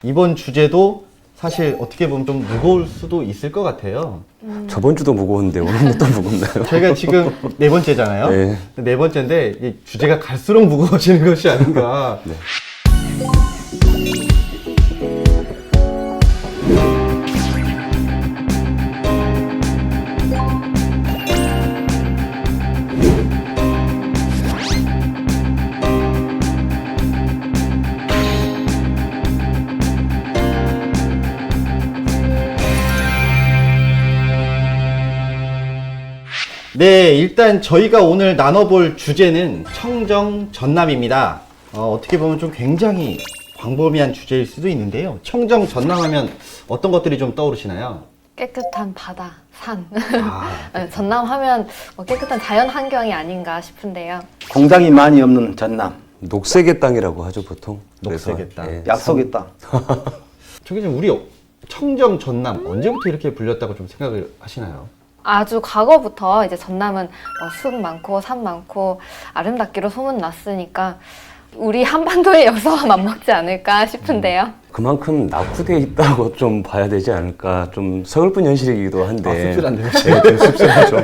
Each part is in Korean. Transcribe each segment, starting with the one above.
이번 주제도 사실 어떻게 보면 좀 무거울 수도 있을 것 같아요. 저번 주도 무거웠는데 오늘은 또 무겁나요? 저희가 지금 네 번째잖아요. 네. 네 번째인데 이 주제가 갈수록 무거워지는 것이 아닌가. 네. 네, 일단 저희가 오늘 나눠볼 주제는 청정 전남입니다. 어떻게 보면 좀 굉장히 광범위한 주제일 수도 있는데요. 청정 전남하면 어떤 것들이 좀 떠오르시나요? 깨끗한 바다, 산. 아, 네, 전남하면 깨끗한 자연 환경이 아닌가 싶은데요. 공장이 많이 없는 전남, 녹색의 땅이라고 하죠 보통. 그래서, 녹색의 땅. 예. 약속의 땅. 저기 좀 우리 청정 전남 언제부터 이렇게 불렸다고 좀 생각을 하시나요? 아주 과거부터 이제 전남은 숲 많고 산 많고 아름답기로 소문났으니까 우리 한반도의 역사와 맞먹지 않을까 싶은데요. 그만큼 낙후되어 있다고 좀 봐야 되지 않을까. 좀 서글픈 현실이기도 한데. 아, 씁쓸한데요? 네, 좀 씁쓸하죠.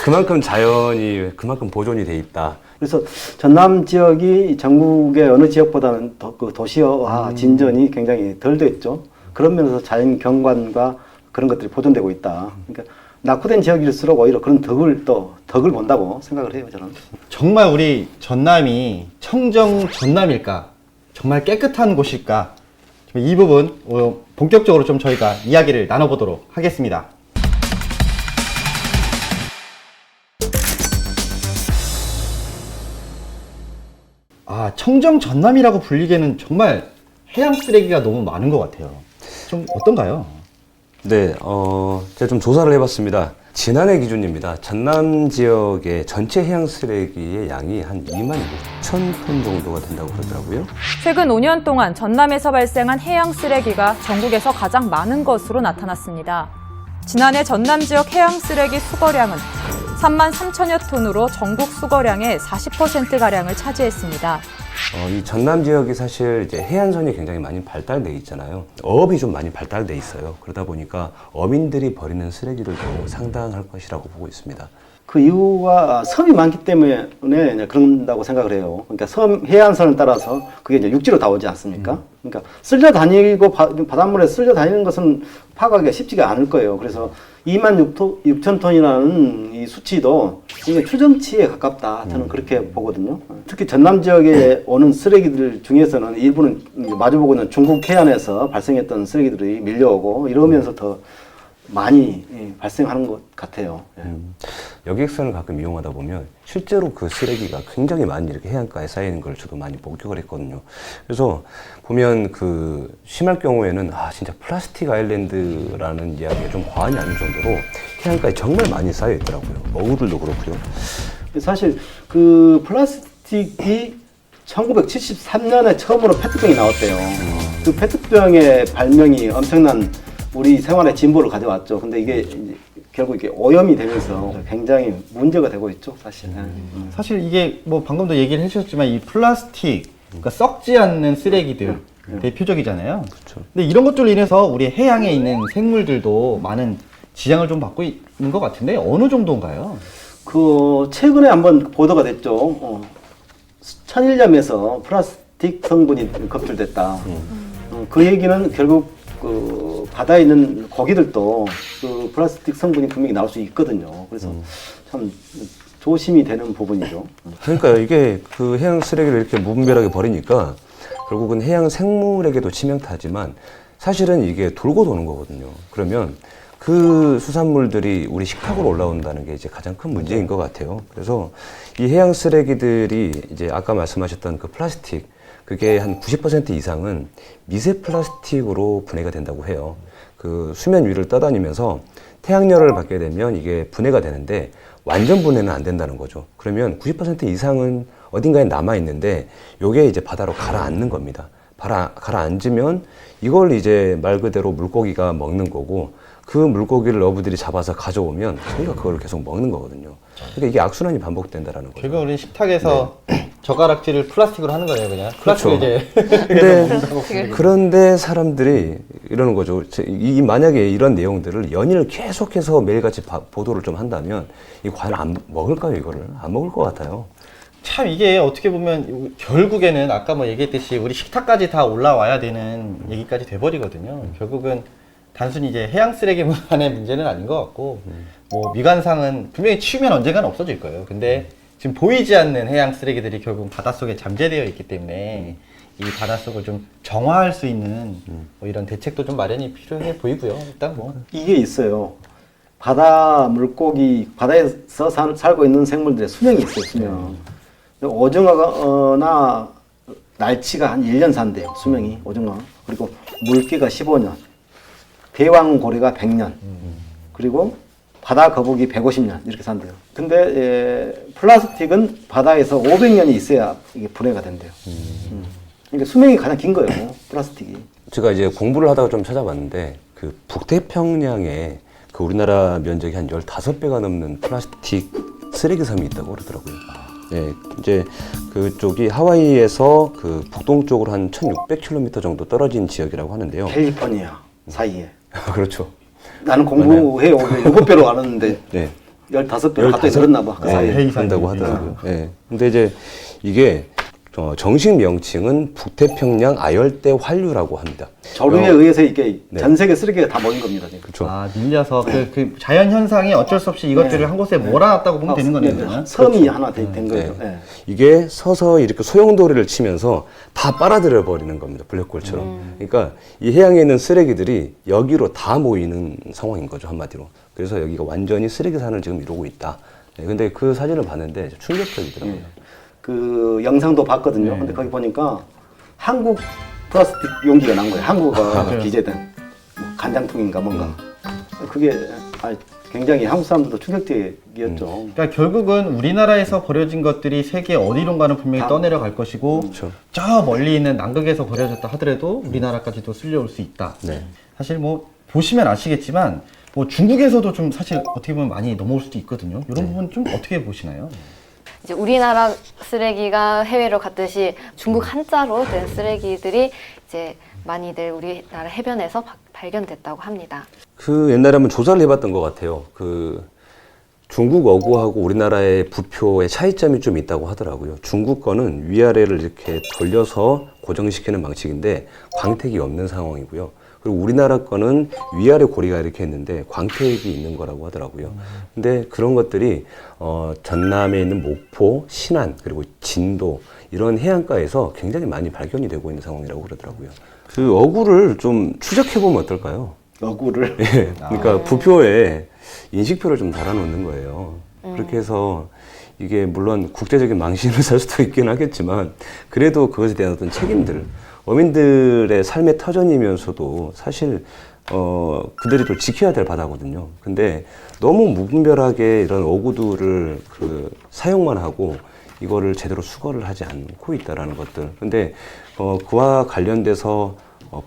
그만큼 자연이 그만큼 보존이 돼 있다. 그래서 전남 지역이 전국의 어느 지역보다는 그 도시화 진전이 굉장히 덜 됐죠. 그런 면에서 자연 경관과 그런 것들이 보존되고 있다. 그러니까 낙후된 지역일수록 오히려 그런 덕을 본다고 생각을 해요, 저는. 정말 우리 전남이 청정 전남일까? 정말 깨끗한 곳일까? 이 부분 본격적으로 좀 저희가 이야기를 나눠보도록 하겠습니다. 아, 청정 전남이라고 불리기에는 정말 해양 쓰레기가 너무 많은 것 같아요. 좀 어떤가요? 네, 제가 좀 조사를 해봤습니다. 지난해 기준입니다. 전남 지역의 전체 해양 쓰레기의 양이 한 2만 6천 톤 정도가 된다고 그러더라고요. 최근 5년 동안 전남에서 발생한 해양 쓰레기가 전국에서 가장 많은 것으로 나타났습니다. 지난해 전남 지역 해양 쓰레기 수거량은 3만 3천여 톤으로 전국 수거량의 40%가량을 차지했습니다. 이 전남 지역이 사실 이제 해안선이 굉장히 많이 발달돼 있잖아요. 어업이 좀 많이 발달돼 있어요. 그러다 보니까 어민들이 버리는 쓰레기들도 상당할 것이라고 보고 있습니다. 그 이유가 섬이 많기 때문에 이제 그런다고 생각을 해요. 그러니까 해안선을 따라서 그게 이제 육지로 다 오지 않습니까? 그러니까 쓸려 다니고 바닷물에 쓸려 다니는 것은 파악하기가 쉽지가 않을 거예요. 그래서 2만 6천 톤이라는 이 수치도 이게 추정치에 가깝다. 저는 그렇게 보거든요. 특히 전남 지역에 오는 쓰레기들 중에서는 일부는 마주보고 있는 중국 해안에서 발생했던 쓰레기들이 밀려오고 이러면서 더 많이 발생하는 것 같아요. 여객선을 가끔 이용하다 보면 실제로 그 쓰레기가 굉장히 많이 이렇게 해안가에 쌓이는 걸 저도 많이 목격을 했거든요. 그래서 보면 그 심할 경우에는 진짜 플라스틱 아일랜드라는 이야기가 좀 과언이 아닐 정도로 해안가에 정말 많이 쌓여 있더라고요. 어우들도 그렇고요. 사실 그 플라스틱이 1973년에 처음으로 페트병이 나왔대요. 그 페트병의 발명이 엄청난 우리 생활의 진보를 가져왔죠. 근데 이게 이제 결국 이게 오염이 되면서 굉장히 문제가 되고 있죠, 사실. 사실 이게 뭐 방금도 얘기를 해주셨지만 이 플라스틱, 그러니까 썩지 않는 쓰레기들 대표적이잖아요. 그렇죠. 근데 이런 것들로 인해서 우리 해양에 있는 생물들도 많은 지장을 좀 받고 있는 것 같은데 어느 정도인가요? 그 최근에 한번 보도가 됐죠. 천일염에서 플라스틱 성분이 검출됐다. 그 얘기는 결국 그 바다에 있는 고기들도 그 플라스틱 성분이 분명히 나올 수 있거든요. 그래서 참 조심이 되는 부분이죠. 그러니까 이게 그 해양 쓰레기를 이렇게 무분별하게 버리니까 결국은 해양 생물에게도 치명타지만 사실은 이게 돌고 도는 거거든요. 그러면 그 수산물들이 우리 식탁으로 올라온다는 게 이제 가장 큰 문제인 것 같아요. 그래서 이 해양 쓰레기들이 이제 아까 말씀하셨던 그 플라스틱, 그게 한 90% 이상은 미세 플라스틱으로 분해가 된다고 해요. 그 수면 위를 떠다니면서 태양열을 받게 되면 이게 분해가 되는데 완전 분해는 안 된다는 거죠. 그러면 90% 이상은 어딘가에 남아 있는데 요게 이제 바다로 가라앉는 겁니다. 가라앉으면 이걸 이제 말 그대로 물고기가 먹는 거고 그 물고기를 어부들이 잡아서 가져오면 저희가 그걸 계속 먹는 거거든요. 그러니까 이게 악순환이 반복된다라는 거죠. 결국 우리 식탁에서 젓가락질을 플라스틱으로 하는 거예요, 그냥. 플라스틱 이제. 그런데 사람들이 이러는 거죠. 만약에 이런 내용들을 연일 계속해서 매일같이 보도를 좀 한다면 이 과연 안 먹을까요, 이거를? 안 먹을 것 같아요. 참 이게 어떻게 보면 결국에는 아까 뭐 얘기했듯이 우리 식탁까지 다 올라와야 되는 얘기까지 돼버리거든요. 결국은 단순히 이제 해양 쓰레기만의 문제는 아닌 것 같고 뭐 미관상은 분명히 치우면 언젠가는 없어질 거예요. 근데 지금 보이지 않는 해양 쓰레기들이 결국 바닷속에 잠재되어 있기 때문에 이 바닷속을 좀 정화할 수 있는 뭐 이런 대책도 좀 마련이 필요해 보이고요. 일단 뭐 이게 있어요. 바다 물고기, 바다에서 살고 있는 생물들의 수명이 있어요, 수명. 오징어나 날치가 한 1년 산대요, 수명이, 오징어. 그리고 물개가 15년, 대왕고래가 100년, 그리고 바다 거북이 150년 이렇게 산대요. 근데 플라스틱은 바다에서 500년이 있어야 이게 분해가 된대요. 그러니까 수명이 가장 긴 거예요, 플라스틱이. 제가 이제 공부를 하다가 좀 찾아봤는데 그 북태평양에 그 우리나라 면적이 한 15배가 넘는 플라스틱 쓰레기 섬이 있다고 그러더라고요. 네, 이제 그쪽이 하와이에서 그 북동쪽으로 한 1600km 정도 떨어진 지역이라고 하는데요. 캘리포니아 사이에. 그렇죠. 나는 공부해요. 7배로 알았는데 네. 15배로 갑자기 늘었나 봐. 그 사이에. 한다고 하더라고요. 네. 근데 이제 이게 정식 명칭은 북태평양 아열대 환류라고 합니다. 저류에 의해서 이게 네. 전 세계 쓰레기가 다 모인 겁니다. 지금. 그렇죠. 아 밀려서 그 자연 현상이 어쩔 수 없이 이것들을 한 곳에 몰아놨다고 보면 되는 거네요. 그러면. 섬이 하나 된 거예요. 네. 네. 이게 서서 이렇게 소용돌이를 치면서 다 빨아들여 버리는 겁니다. 블랙홀처럼. 그러니까 이 해양에 있는 쓰레기들이 여기로 다 모이는 상황인 거죠, 한마디로. 그래서 여기가 완전히 쓰레기산을 지금 이루고 있다. 네, 근데 그 사진을 봤는데 충격적이더라고요. 그 영상도 봤거든요. 근데 거기 보니까 한국 플라스틱 용기가 난 거예요. 한국어 기재된 뭐 간장통인가 뭔가. 그게 굉장히 한국 사람들도 충격적이었죠. 그러니까 결국은 우리나라에서 버려진 것들이 세계 어디론가는 분명히 떠내려 갈 것이고 그렇죠. 저 멀리 있는 남극에서 버려졌다 하더라도 우리나라까지도 쓸려올 수 있다. 네. 사실 뭐 보시면 아시겠지만 뭐 중국에서도 좀 사실 어떻게 보면 많이 넘어올 수도 있거든요. 이런 부분 좀 어떻게 보시나요? 이제 우리나라 쓰레기가 해외로 갔듯이 중국 한자로 된 쓰레기들이 이제 많이들 우리나라 해변에서 발견됐다고 합니다. 그 옛날에 한번 조사를 해봤던 것 같아요. 그 중국 어구하고 우리나라의 부표의 차이점이 좀 있다고 하더라고요. 중국 거는 위아래를 이렇게 돌려서 고정시키는 방식인데 광택이 없는 상황이고요. 그리고 우리나라 거는 위아래 고리가 이렇게 있는데 광택이 있는 거라고 하더라고요. 근데 그런 것들이 전남에 있는 목포, 신안, 그리고 진도 이런 해안가에서 굉장히 많이 발견이 되고 있는 상황이라고 그러더라고요. 그 어구를 좀 추적해보면 어떨까요? 어구를. 예, 그러니까 부표에 인식표를 좀 달아놓는 거예요. 그렇게 해서 이게 물론 국제적인 망신을 살 수도 있긴 하겠지만 그래도 그것에 대한 어떤 책임들, 어민들의 삶의 터전이면서도 사실 그들이 또 지켜야 될 바다거든요. 근데 너무 무분별하게 이런 어구들을 사용만 하고 이거를 제대로 수거를 하지 않고 있다라는 것들. 근데 그와 관련돼서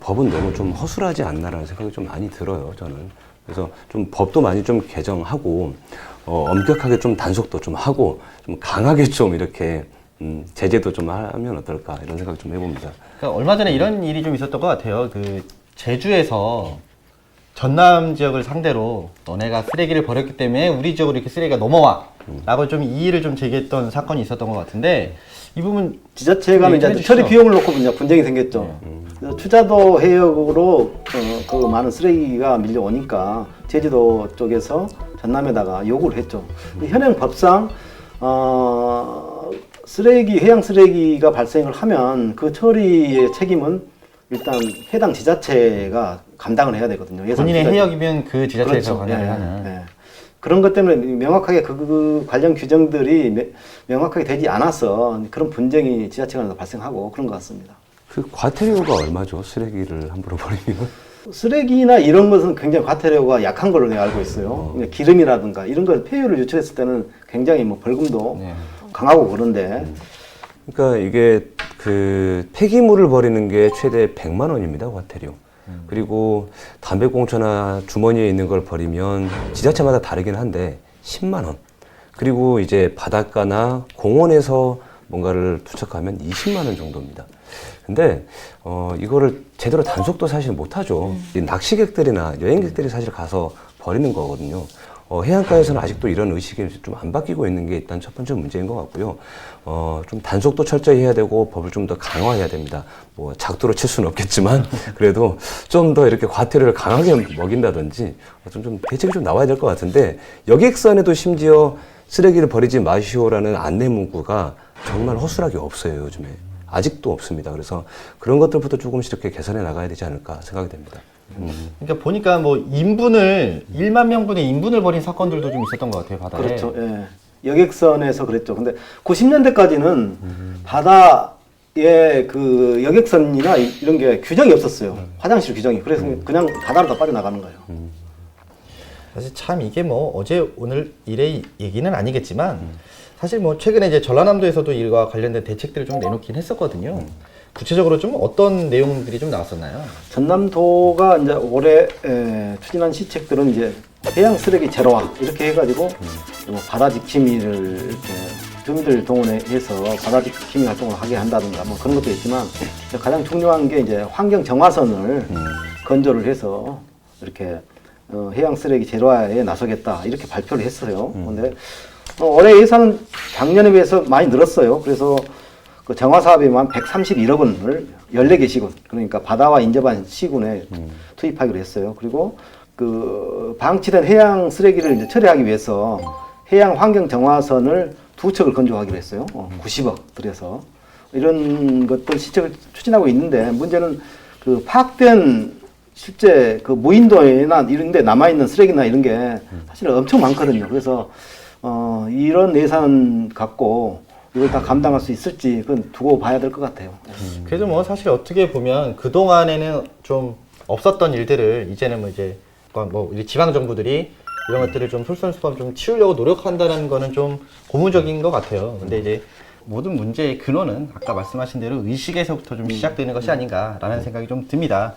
법은 너무 좀 허술하지 않나라는 생각이 좀 많이 들어요, 저는. 그래서 좀 법도 많이 좀 개정하고 엄격하게 좀 단속도 좀 하고 좀 강하게 좀 이렇게 제재도 좀 하면 어떨까 이런 생각 좀 해봅니다. 그러니까 얼마 전에 이런 일이 좀 있었던 것 같아요. 그 제주에서 전남 지역을 상대로 너네가 쓰레기를 버렸기 때문에 우리 지역으로 이렇게 쓰레기가 넘어와 라고 좀 이의를 좀 제기했던 사건이 있었던 것 같은데 이 부분 지자체 간에 이제 처리 비용을 놓고 이제 분쟁이 생겼죠. 추자도 해역으로 그 많은 쓰레기가 밀려오니까 제주도 쪽에서 전남에다가 요구를 했죠. 현행 법상 해양 쓰레기가 발생을 하면 그 처리의 책임은 일단 해당 지자체가 감당을 해야 되거든요. 본인의 해역이면 그 지자체에서 그렇죠. 관여를 네, 하는. 네. 그런 것 때문에 명확하게 그 관련 규정들이 명확하게 되지 않아서 그런 분쟁이 지자체 간에서 발생하고 그런 것 같습니다. 그 과태료가 얼마죠? 쓰레기를 함부로 버리면? 쓰레기나 이런 것은 굉장히 과태료가 약한 걸로 내가 알고 있어요. 그러니까 기름이라든가 이런 걸 폐유를 유출했을 때는 굉장히 뭐 벌금도 강하고 그런데. 그러니까 이게 그 폐기물을 버리는 게 최대 100만 원입니다, 과태료. 그리고 담배꽁초나 주머니에 있는 걸 버리면 지자체마다 다르긴 한데 10만 원. 그리고 이제 바닷가나 공원에서 뭔가를 투척하면 20만 원 정도입니다. 근데 이거를 제대로 단속도 사실 못하죠. 이 낚시객들이나 여행객들이 사실 가서 버리는 거거든요. 해안가에서는 아직도 이런 의식이 좀 안 바뀌고 있는 게 일단 첫 번째 문제인 것 같고요. 좀 단속도 철저히 해야 되고 법을 좀 더 강화해야 됩니다. 뭐 작두로 칠 수는 없겠지만 그래도 좀 더 이렇게 과태료를 강하게 먹인다든지 좀 대책이 좀 나와야 될 것 같은데 여객선에도 심지어 쓰레기를 버리지 마시오라는 안내 문구가 정말 허술하게 없어요, 요즘에. 아직도 없습니다. 그래서 그런 것들부터 조금씩 이렇게 개선해 나가야 되지 않을까 생각이 됩니다. 그러니까 보니까 뭐 1만 명분의 인분을 벌인 사건들도 좀 있었던 것 같아요, 바다에. 그렇죠. 예. 여객선에서 그랬죠. 근데 90년대까지는 바다에 그 여객선이나 이런 게 규정이 없었어요. 화장실 규정이. 그래서 그냥 바다로 다 빠져나가는 거예요. 사실 참 이게 뭐 어제 오늘 일의 얘기는 아니겠지만 사실 뭐 최근에 이제 전라남도에서도 이와 관련된 대책들을 좀 내놓긴 했었거든요. 구체적으로 좀 어떤 내용들이 좀 나왔었나요? 전남도가 이제 올해 추진한 시책들은 이제 해양 쓰레기 제로화 이렇게 해가지고 뭐 바다 지킴이를 이렇게 주민들 동원해서 바다 지킴이 활동을 하게 한다든가 뭐 그런 것도 있지만 가장 중요한 게 이제 환경 정화선을 건조를 해서 이렇게 해양 쓰레기 제로화에 나서겠다 이렇게 발표를 했어요. 근데 올해 예산은 작년에 비해서 많이 늘었어요. 그래서 그 정화 사업에만 131억 원을 14개 시군, 그러니까 바다와 인접한 시군에 투입하기로 했어요. 그리고 그 방치된 해양 쓰레기를 이제 처리하기 위해서 해양 환경 정화선을 2척을 건조하기로 했어요. 90억 들여서. 이런 것들 시책을 추진하고 있는데 문제는 그 파악된 실제 그 무인도나 이런 데 남아있는 쓰레기나 이런 게 사실 엄청 많거든요. 그래서 이런 예산 갖고 이걸 다 감당할 수 있을지 그건 두고 봐야 될 것 같아요. 그래도 뭐 사실 어떻게 보면 그동안에는 좀 없었던 일들을 이제는 뭐 이제 뭐 지방 정부들이 이런 것들을 좀 솔선수범 좀 치우려고 노력한다는 거는 좀 고무적인 것 같아요. 근데 이제 모든 문제의 근원은 아까 말씀하신 대로 의식에서부터 좀 시작되는 것이 아닌가라는 생각이 좀 듭니다.